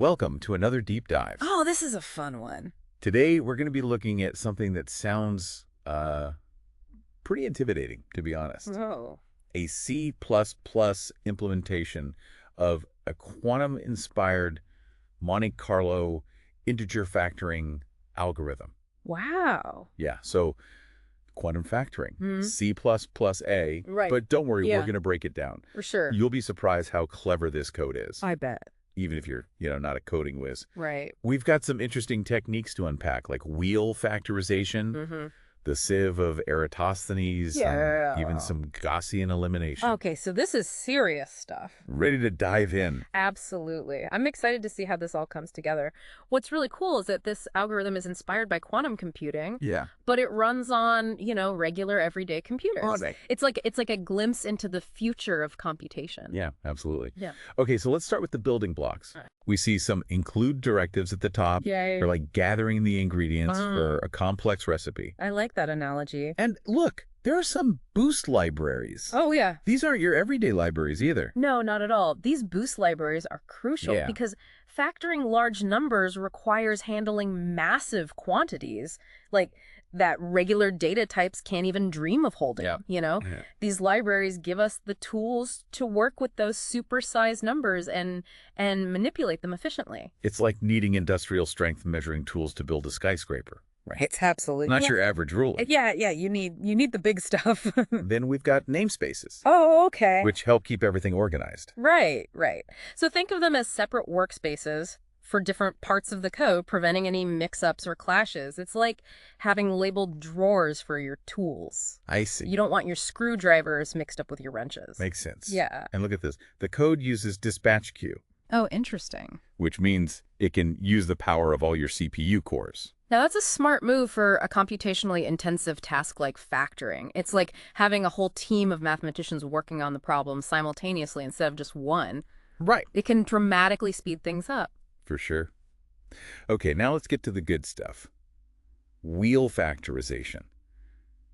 welcome to another deep dive. Oh, this is a fun one. Today, we're going to be looking at something that sounds pretty intimidating, to be honest. Oh. A C++ implementation of a quantum-inspired Monte Carlo integer factoring algorithm. Wow. Yeah, so quantum factoring, Hmm. C++A, Right. but don't worry, Yeah. we're going to break it down. For sure. You'll be surprised how clever this code is, I bet. even if you're, not a coding whiz. Right. We've got some interesting techniques to unpack, like wheel factorization, Mm-hmm. the sieve of Eratosthenes, Yeah. even some Gaussian elimination. Okay, so this is serious stuff. Ready to dive in. Absolutely. I'm excited to see how this all comes together. What's really cool is that this algorithm is inspired by quantum computing, Yeah. but it runs on, regular everyday computers. Oh, nice. It's like a glimpse into the future of computation. Yeah, absolutely. Yeah. Okay, so let's start with the building blocks. All right. We see some include directives at the top. Yay. They're like gathering the ingredients for a complex recipe. I like that analogy. And look, there are some boost libraries. Oh, yeah. These aren't your everyday libraries either. No, not at all. These boost libraries are crucial Yeah. because factoring large numbers requires handling massive quantities, like that regular data types can't even dream of holding, Yeah. Yeah. These libraries give us the tools to work with those supersized numbers and manipulate them efficiently. It's like needing industrial strength measuring tools to build a skyscraper. It's absolutely. Not your average ruler. Yeah, you need the big stuff. Then we've got namespaces, Oh, okay. which help keep everything organized. Right. So think of them as separate workspaces for different parts of the code, preventing any mix-ups or clashes. It's like having labeled drawers for your tools. I see. You don't want your screwdrivers mixed up with your wrenches. Makes sense. Yeah. And look at this. The code uses dispatch queue, Oh, interesting. which means it can use the power of all your CPU cores. Now, that's a smart move for a computationally intensive task like factoring. It's like having a whole team of mathematicians working on the problem simultaneously instead of just one. Right. It can dramatically speed things up. For sure. Okay, now let's get to the good stuff. Wheel factorization.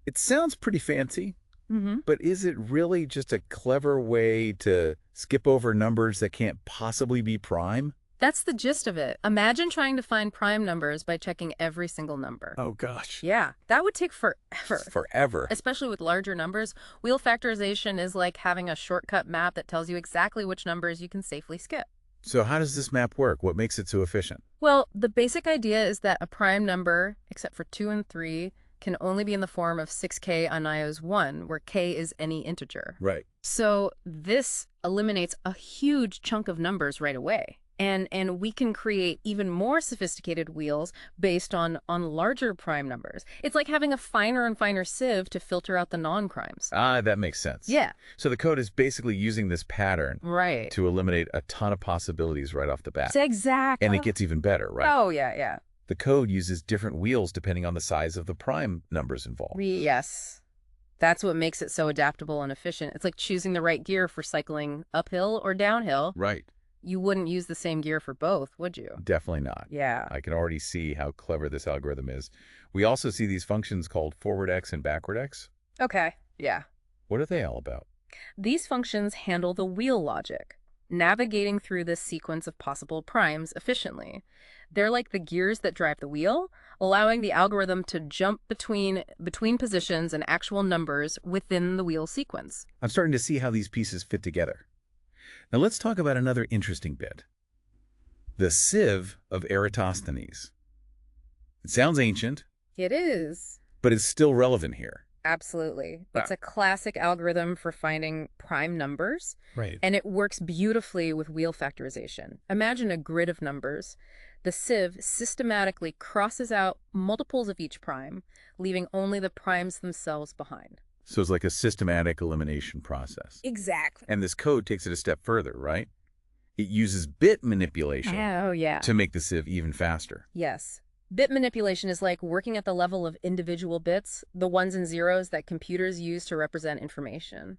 It sounds pretty fancy, Mm-hmm. but is it really just a clever way to skip over numbers that can't possibly be prime? That's the gist of it. Imagine trying to find prime numbers by checking every single number. Oh, gosh. Yeah, that would take forever. Forever. Especially with larger numbers, wheel factorization is like having a shortcut map that tells you exactly which numbers you can safely skip. So how does this map work? What makes it so efficient? Well, the basic idea is that a prime number, except for 2 and 3, can only be in the form of 6k on IOs 1, where k is any integer. Right. So this eliminates a huge chunk of numbers right away. And we can create even more sophisticated wheels based on larger prime numbers. It's like having a finer and finer sieve to filter out the non-primes. Ah, that makes sense. Yeah. So the code is basically using this pattern Right. to eliminate a ton of possibilities right off the bat. Exactly. And it gets even better, right? Oh, yeah. The code uses different wheels depending on the size of the prime numbers involved. Yes. That's what makes it so adaptable and efficient. It's like choosing the right gear for cycling uphill or downhill. Right. You wouldn't use the same gear for both, would you? Definitely not. Yeah. I can already see how clever this algorithm is. We also see these functions called forward x and backward x. Okay. Yeah. What are they all about? These functions handle the wheel logic, navigating through this sequence of possible primes efficiently. They're like the gears that drive the wheel, allowing the algorithm to jump between positions and actual numbers within the wheel sequence. I'm starting to see how these pieces fit together. Now let's talk about another interesting bit. The sieve of Eratosthenes. It sounds ancient, It is. but it's still relevant here. Absolutely. It's a classic algorithm for finding prime numbers, Right. and it works beautifully with wheel factorization. Imagine a grid of numbers. The sieve systematically crosses out multiples of each prime, leaving only the primes themselves behind. So it's like a systematic elimination process. Exactly. And this code takes it a step further, right? It uses bit manipulation Oh, yeah. to make the sieve even faster. Yes. Bit manipulation is like working at the level of individual bits, the ones and zeros that computers use to represent information.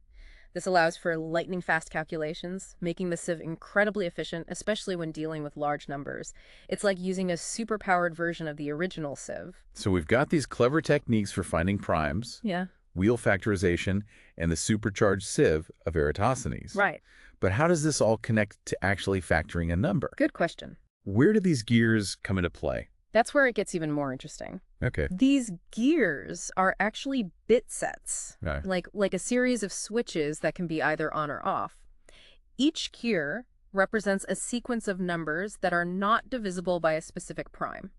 This allows for lightning-fast calculations, making the sieve incredibly efficient, especially when dealing with large numbers. It's like using a super-powered version of the original sieve. So we've got these clever techniques for finding primes, Yeah. wheel factorization, and the supercharged sieve of Eratosthenes. Right. But how does this all connect to actually factoring a number? Good question. where do these gears come into play? That's where it gets even more interesting. Okay. These gears are actually bit sets, Right. like a series of switches that can be either on or off. Each gear represents a sequence of numbers that are not divisible by a specific prime.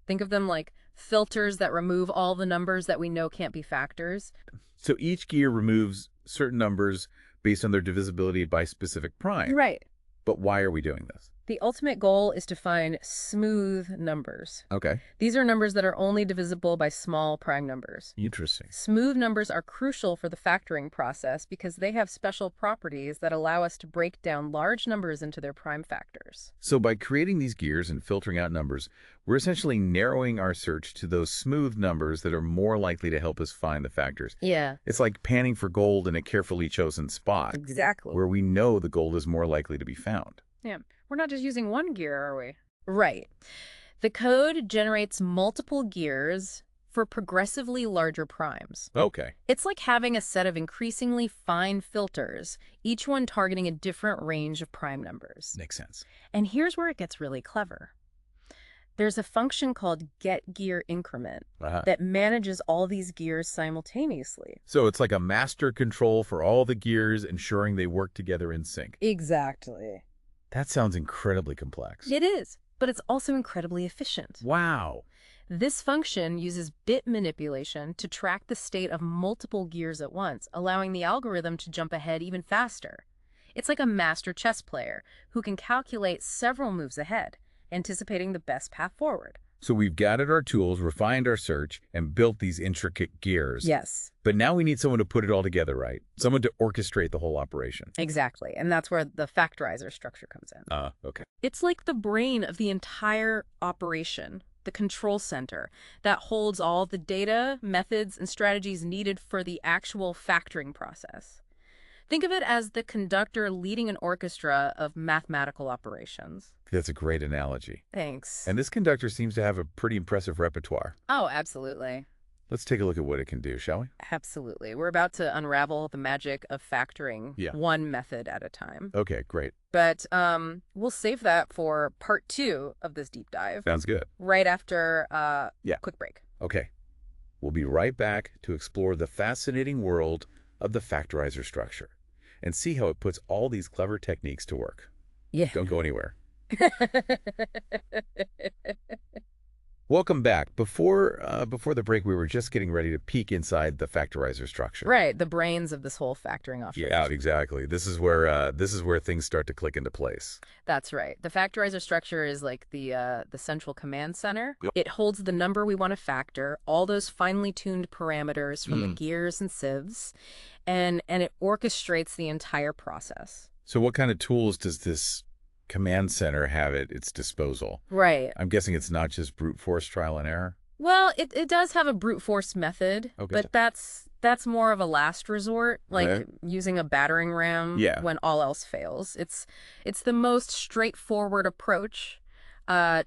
Think of them like filters that remove all the numbers that we know can't be factors. So each gear removes certain numbers based on their divisibility by specific prime. Right. But why are we doing this? The ultimate goal is to find smooth numbers. Okay. These are numbers that are only divisible by small prime numbers. Interesting. Smooth numbers are crucial for the factoring process because they have special properties that allow us to break down large numbers into their prime factors. So by creating these gears and filtering out numbers, we're essentially narrowing our search to those smooth numbers that are more likely to help us find the factors. Yeah. It's like panning for gold in a carefully chosen spot, Exactly. where we know the gold is more likely to be found. Yeah. We're not just using one gear, are we? Right. The code generates multiple gears for progressively larger primes. Okay. It's like having a set of increasingly fine filters, each one targeting a different range of prime numbers. Makes sense. And here's where it gets really clever. There's a function called getGearIncrement that manages all these gears simultaneously. So it's like a master control for all the gears, ensuring they work together in sync. Exactly. That sounds incredibly complex. It is, but it's also incredibly efficient. Wow. This function uses bit manipulation to track the state of multiple gears at once, allowing the algorithm to jump ahead even faster. It's like a master chess player who can calculate several moves ahead, anticipating the best path forward. So we've gathered our tools, refined our search, and built these intricate gears. Yes. But now we need someone to put it all together, right? Someone to orchestrate the whole operation. Exactly. And that's where the factorizer structure comes in. Okay. It's like the brain of the entire operation, the control center that holds all the data, methods, and strategies needed for the actual factoring process. Think of it as the conductor leading an orchestra of mathematical operations. That's a great analogy. Thanks. And this conductor seems to have a pretty impressive repertoire. Oh, absolutely. Let's take a look at what it can do, shall we? Absolutely. We're about to unravel the magic of factoring one method at a time. Okay, great. But we'll save that for part 2 of this deep dive. Sounds good. Right after quick break. Okay. We'll be right back to explore the fascinating world of the factorizer structure and see how it puts all these clever techniques to work. Yeah. Don't go anywhere. Welcome back. Before the break, we were just getting ready to peek inside the factorizer structure. Right, the brains of this whole factoring operation. Yeah, exactly. This is where things start to click into place. That's right. The factorizer structure is like the central command center. Yep. It holds the number we want to factor, all those finely tuned parameters from the gears and sieves, and it orchestrates the entire process. So what kind of tools does this command center have at its disposal? Right. I'm guessing it's not just brute force trial and error? Well, it does have a brute force method, but that's more of a last resort, like using a battering ram when all else fails. It's the most straightforward approach,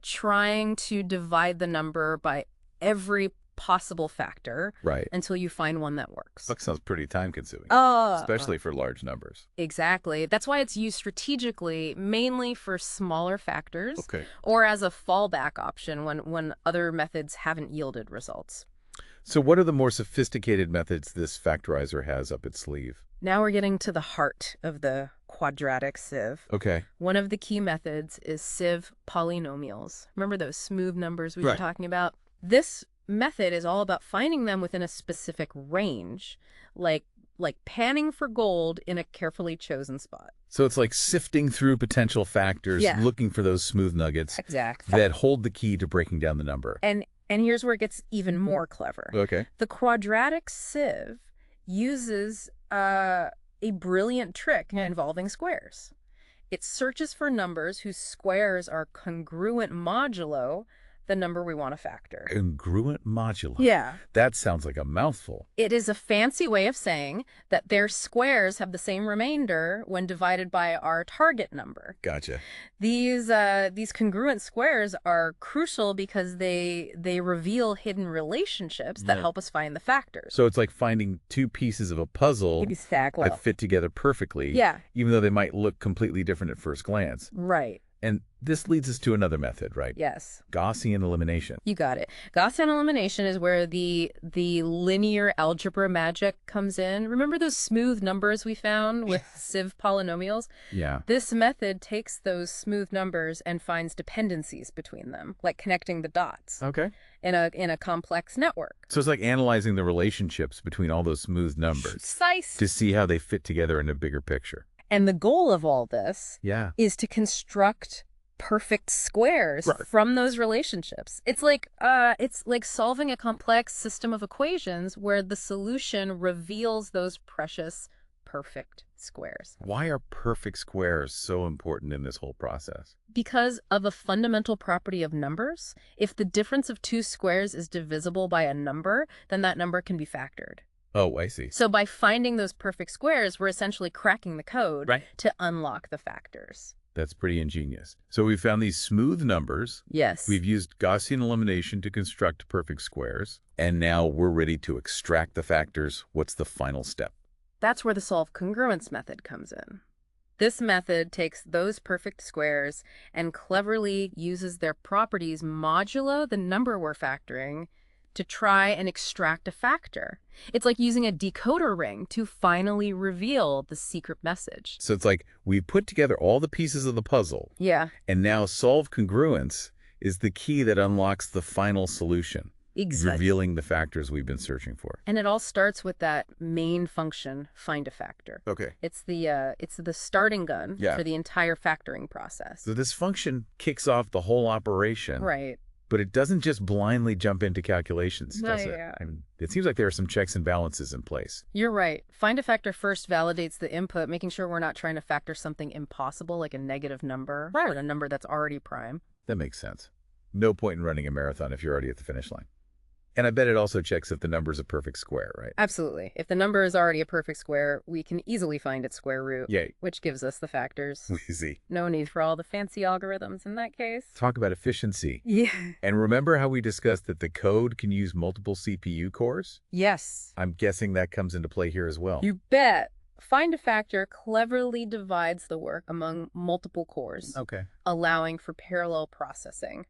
trying to divide the number by every possible factor until you find one that works. That sounds pretty time-consuming, especially for large numbers. Exactly. That's why it's used strategically, mainly for smaller factors or as a fallback option when other methods haven't yielded results. So what are the more sophisticated methods this factorizer has up its sleeve? Now we're getting to the heart of the quadratic sieve. Okay. One of the key methods is sieve polynomials. Remember those smooth numbers we were talking about? This method is all about finding them within a specific range, like panning for gold in a carefully chosen spot. So it's like sifting through potential factors, looking for those smooth nuggets that hold the key to breaking down the number. And here's where it gets even more clever. Okay. The quadratic sieve uses a brilliant trick involving squares. It searches for numbers whose squares are congruent modulo the number we want to factor. Congruent modulo. Yeah. That sounds like a mouthful. It is a fancy way of saying that their squares have the same remainder when divided by our target number. Gotcha. These congruent squares are crucial because they reveal hidden relationships that help us find the factors. So it's like finding two pieces of a puzzle that fit together perfectly, even though they might look completely different at first glance. Right. And this leads us to another method, right? Yes. Gaussian elimination. You got it. Gaussian elimination is where the linear algebra magic comes in. Remember those smooth numbers we found with sieve polynomials? Yeah. This method takes those smooth numbers and finds dependencies between them, like connecting the dots Okay. in a complex network. So it's like analyzing the relationships between all those smooth numbers Precise. to see how they fit together in a bigger picture. And the goal of all this Yeah. is to construct perfect squares Right. from those relationships. It's like solving a complex system of equations where the solution reveals those precious perfect squares. Why are perfect squares so important in this whole process? Because of a fundamental property of numbers, if the difference of two squares is divisible by a number, then that number can be factored. Oh, I see. So by finding those perfect squares, we're essentially cracking the code Right. to unlock the factors. That's pretty ingenious. So we've found these smooth numbers. Yes. We've used Gaussian elimination to construct perfect squares. And now we're ready to extract the factors. What's the final step? That's where the solve congruence method comes in. This method takes those perfect squares and cleverly uses their properties modulo the number we're factoring to try and extract a factor. It's like using a decoder ring to finally reveal the secret message. So it's like we put together all the pieces of the puzzle, Yeah, and now solve congruence is the key that unlocks the final solution, exactly. revealing the factors we've been searching for. And it all starts with that main function, FindAFactor. Okay. It's the starting gun Yeah. for the entire factoring process. So this function kicks off the whole operation. Right. But it doesn't just blindly jump into calculations, does it? Yeah. I mean, it seems like there are some checks and balances in place. You're right. FindAFactor first validates the input, making sure we're not trying to factor something impossible like a negative number or a number that's already prime. That makes sense. No point in running a marathon if you're already at the finish line. And I bet it also checks if the number's a perfect square, right? Absolutely. If the number is already a perfect square, we can easily find its square root, Yay. which gives us the factors. Easy. No need for all the fancy algorithms in that case. Talk about efficiency. Yeah. And remember how we discussed that the code can use multiple CPU cores? Yes. I'm guessing that comes into play here as well. You bet. FindAFactor cleverly divides the work among multiple cores, Okay. allowing for parallel processing.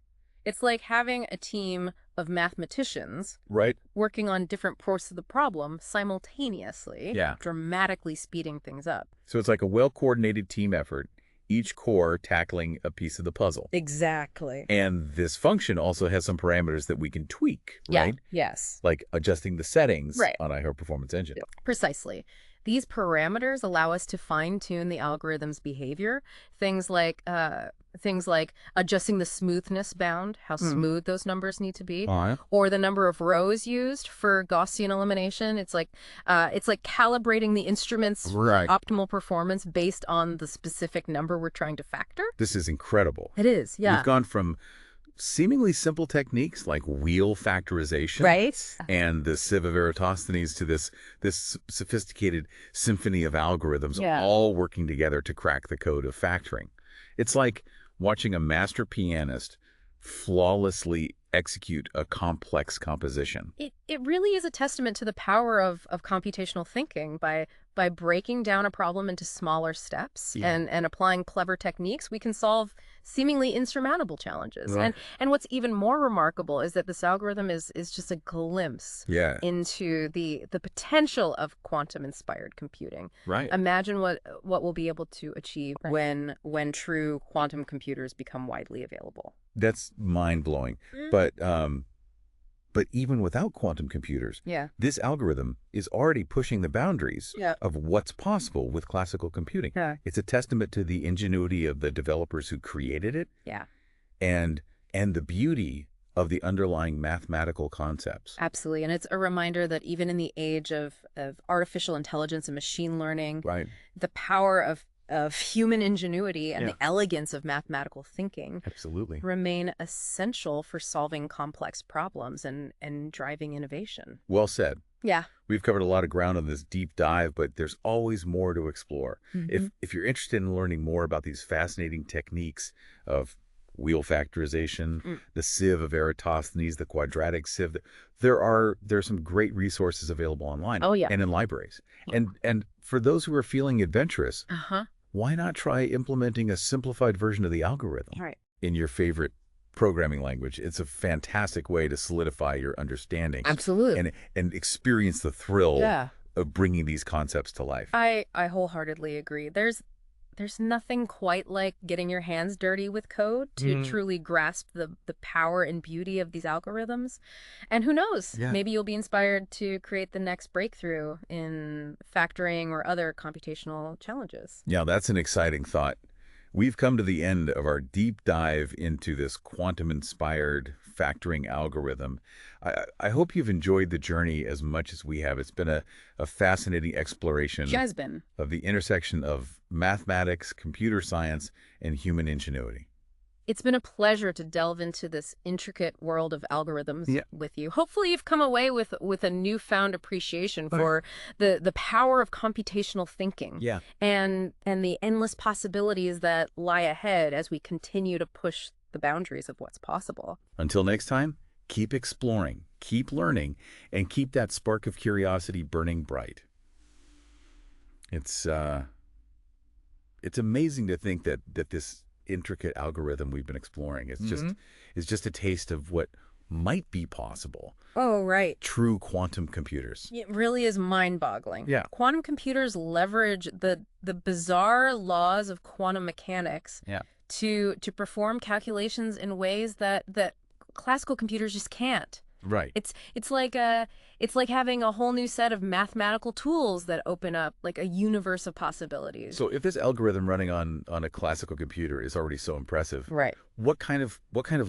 It's like having a team of mathematicians Right? working on different parts of the problem simultaneously, Yeah. dramatically speeding things up. So it's like a well-coordinated team effort, each core tackling a piece of the puzzle. Exactly. And this function also has some parameters that we can tweak, right? Yes. Like adjusting the settings Right. on a high performance engine. Precisely. These parameters allow us to fine-tune the algorithm's behavior. Things like adjusting the smoothness bound, how smooth those numbers need to be, or the number of rows used for Gaussian elimination. It's like calibrating the instrument's Right. optimal performance based on the specific number we're trying to factor. This is incredible. It is, yeah. We've gone from seemingly simple techniques like wheel factorization Right? and the sieve of Eratosthenes to this sophisticated symphony of algorithms Yeah. all working together to crack the code of factoring. It's like watching a master pianist flawlessly execute a complex composition. It really is a testament to the power of computational thinking by breaking down a problem into smaller steps and applying clever techniques, we can solve seemingly insurmountable challenges. Right. And what's even more remarkable is that this algorithm is just a glimpse Yeah. into the potential of quantum-inspired computing. Right. Imagine what we'll be able to achieve when true quantum computers become widely available. That's mind-blowing. But even without quantum computers, Yeah. this algorithm is already pushing the boundaries Yeah. of what's possible with classical computing. Yeah. It's a testament to the ingenuity of the developers who created it Yeah. and the beauty of the underlying mathematical concepts. Absolutely. And it's a reminder that even in the age of artificial intelligence and machine learning, Right. the power of human ingenuity and Yeah. the elegance of mathematical thinking Absolutely. remain essential for solving complex problems and driving innovation. Well said. Yeah. We've covered a lot of ground on this deep dive, but there's always more to explore. If you're interested in learning more about these fascinating techniques of wheel factorization, the sieve of Eratosthenes, the quadratic sieve, there's some great resources available online Oh, yeah. and in libraries. And for those who are feeling adventurous, Uh-huh. why not try implementing a simplified version of the algorithm All right. in your favorite programming language? It's a fantastic way to solidify your understanding Absolutely. and experience the thrill Yeah. of bringing these concepts to life. I wholeheartedly agree. There's nothing quite like getting your hands dirty with code to truly grasp the power and beauty of these algorithms. And who knows, Yeah. maybe you'll be inspired to create the next breakthrough in factoring or other computational challenges. Yeah, that's an exciting thought. We've come to the end of our deep dive into this quantum-inspired factoring algorithm. I hope you've enjoyed the journey as much as we have. It's been a fascinating exploration Has been. of the intersection of mathematics, computer science, and human ingenuity. It's been a pleasure to delve into this intricate world of algorithms Yeah. with you. Hopefully you've come away with a newfound appreciation for the power of computational thinking Yeah. and the endless possibilities that lie ahead as we continue to push the boundaries of what's possible. Until next time, keep exploring, keep learning, and keep that spark of curiosity burning bright. It's amazing to think that this intricate algorithm we've been exploring is just a taste of what might be possible. Oh, right. True quantum computers. It really is mind-boggling. Yeah. Quantum computers leverage the bizarre laws of quantum mechanics Yeah. to perform calculations in ways that classical computers just can't. Right. It's like having a whole new set of mathematical tools that open up like a universe of possibilities. So if this algorithm running on a classical computer is already so impressive, Right. what kind of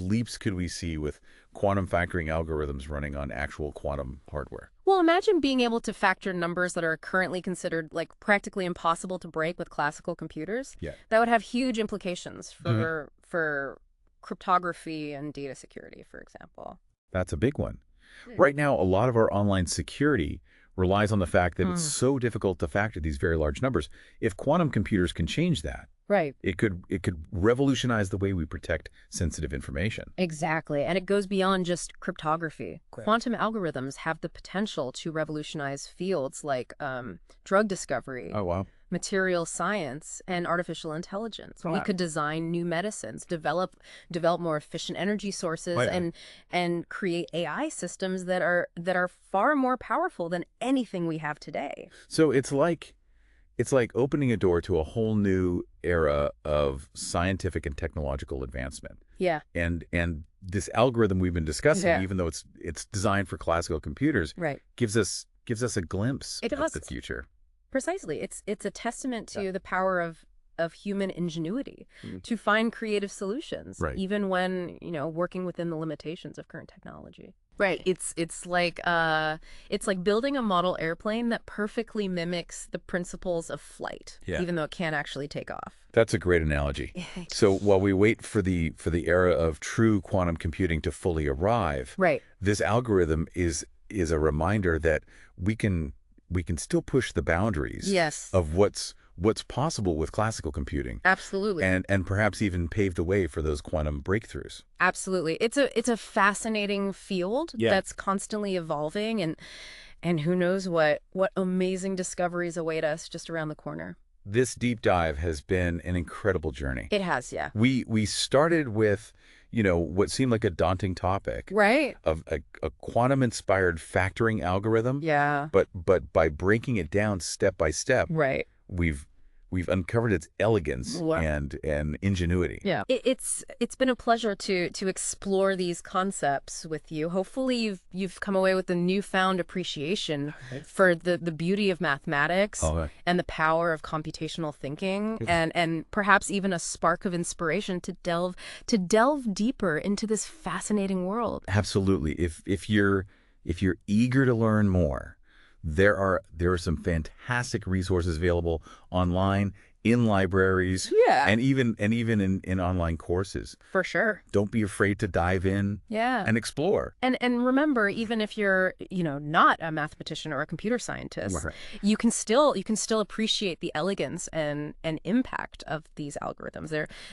leaps could we see with quantum factoring algorithms running on actual quantum hardware? Well, imagine being able to factor numbers that are currently considered like practically impossible to break with classical computers. Yeah. That would have huge implications for cryptography and data security, for example. That's a big one. Right now, a lot of our online security relies on the fact that it's so difficult to factor these very large numbers. If quantum computers can change that, Right. it could revolutionize the way we protect sensitive information. Exactly. And it goes beyond just cryptography. Quantum algorithms have the potential to revolutionize fields like drug discovery, Oh, wow. material science, and artificial intelligence. We Wow. could design new medicines, develop more efficient energy sources, Oh, yeah. and create AI systems that are far more powerful than anything we have today. So it's like opening a door to a whole new era of scientific and technological advancement. Yeah. And this algorithm we've been discussing, Yeah. even though it's designed for classical computers, Right. gives us a glimpse It of does. the future. Precisely. It's a testament to the power of human ingenuity to find creative solutions, Right. even when, working within the limitations of current technology. Right. It's like building a model airplane that perfectly mimics the principles of flight, Yeah. even though it can't actually take off. That's a great analogy. So while we wait for the era of true quantum computing to fully arrive, Right. this algorithm is a reminder that we can still push the boundaries Yes. of what's possible with classical computing, Absolutely. and perhaps even pave the way for those quantum breakthroughs. Absolutely. It's a fascinating field Yeah. that's constantly evolving, and who knows what amazing discoveries await us just around the corner. This deep dive has been an incredible journey. It has, yeah. We started with, what seemed like a daunting topic Right. of a quantum-inspired factoring algorithm. Yeah. But by breaking it down step by step, Right. we've uncovered its elegance Wow. and ingenuity. Yeah. It's been a pleasure to explore these concepts with you. Hopefully you've come away with a newfound appreciation for the beauty of mathematics Okay. and the power of computational thinking and perhaps even a spark of inspiration to delve deeper into this fascinating world. Absolutely. If you're eager to learn more, there are some fantastic resources available online, in libraries, Yeah. and even in online courses. For sure. Don't be afraid to dive in Yeah. and explore. And remember, even if you're, not a mathematician or a computer scientist, Right. you can still appreciate the elegance and impact of these algorithms.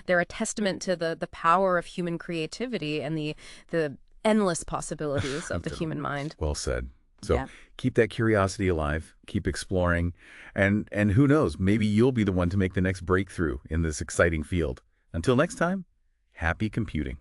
They're a testament to the power of human creativity and the endless possibilities of the human mind. Well said. So Yeah. keep that curiosity alive, keep exploring, and who knows, maybe you'll be the one to make the next breakthrough in this exciting field. Until next time, happy computing.